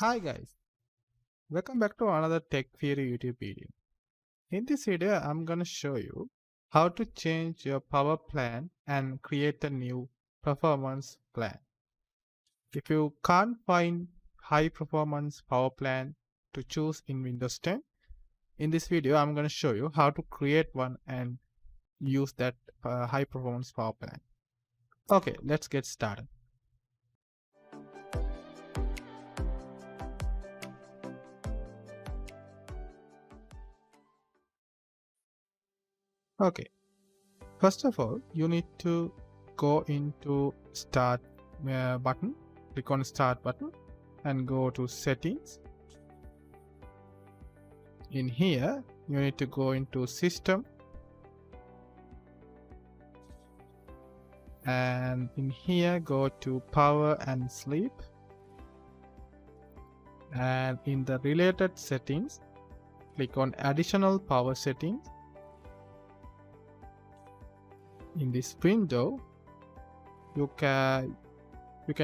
Hi guys, welcome back to another Tech Theory YouTube video. In this video, I'm gonna show you how to change your power plan and create a new performance plan. If you can't find high performance power plan to choose in Windows 10, in this video, I'm gonna show you how to create one and use that high performance power plan. Okay, let's get started. Okay, first of all, you need to go into start button, click on start button and go to settings. In here, you need to go into system and in here go to power and sleep, and in the related settings, click on additional power settings. In this window, you can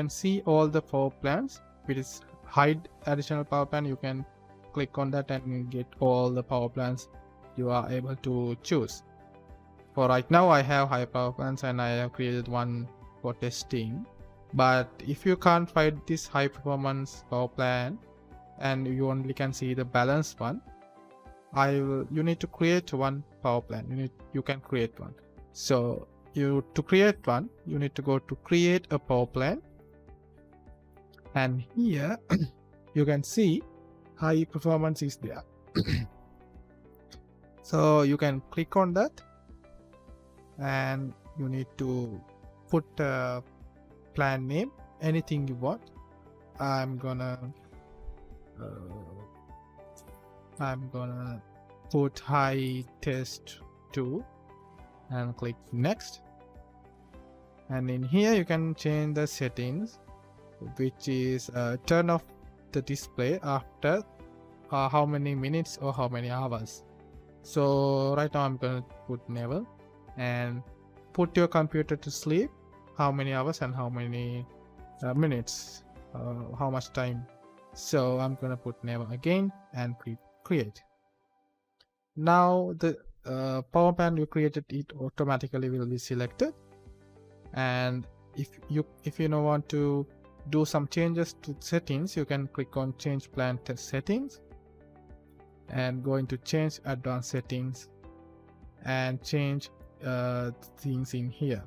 see all the power plans. If it is hide additional power plan, you can click on that and get all the power plans you are able to choose. For right now, I have high power plans and I have created one for testing. But if you can't find this high performance power plan and you only can see the balanced one, you need to create one power plan. You can create one. So to create one, you need to go to create a power plan, and here you can see high performance is there. So you can click on that and you need to put a plan name, anything you want. I'm gonna put high test 2 and click next, and in here you can change the settings, which is turn off the display after how many minutes or how many hours. So right now I'm gonna put never, and put your computer to sleep, how many hours and how many minutes, how much time. So I'm gonna put never again and click create. Now the power plan you created, it automatically will be selected, and if you don't want to do some changes to settings, you can click on change plan test settings and go into change advanced settings and change things in here.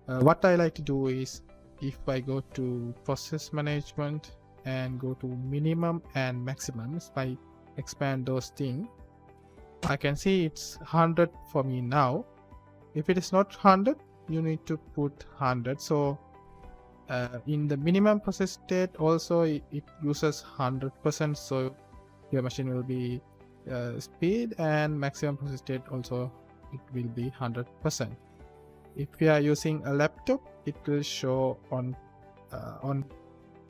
What I like to do is, if I go to process management and go to minimum and maximum, if I expand those things, I can see it's 100 for me now. If it is not 100, you need to put 100. So in the minimum process state also it uses 100%, so your machine will be speed, and maximum process state also it will be 100%. If you are using a laptop, it will show on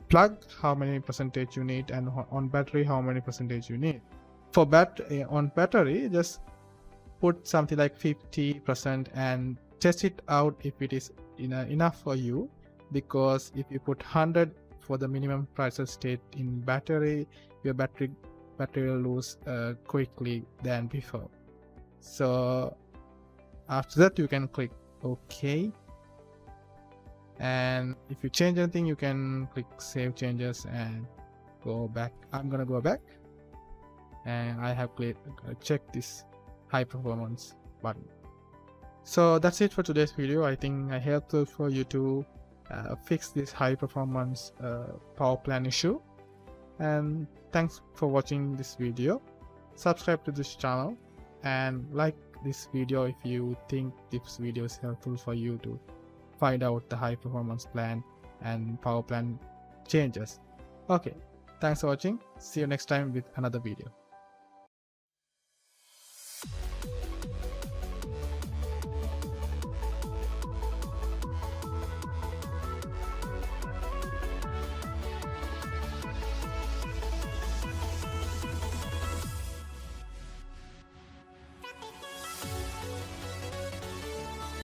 plug how many percentage you need, and on battery how many percentage you need. For on battery, just put something like 50% and test it out if it is enough for you, because if you put 100 for the minimum process state in battery, your battery will lose quickly than before. So after that you can click OK, and if you change anything you can click save changes and go back. I'm gonna go back, and I have checked this high performance button. So that's it for today's video. I think I helped for you to fix this high performance power plan issue, and thanks for watching this video. Subscribe to this channel and like this video if you think this video is helpful for you to find out the high performance plan and power plan changes. Okay, thanks for watching. See you next time with another video.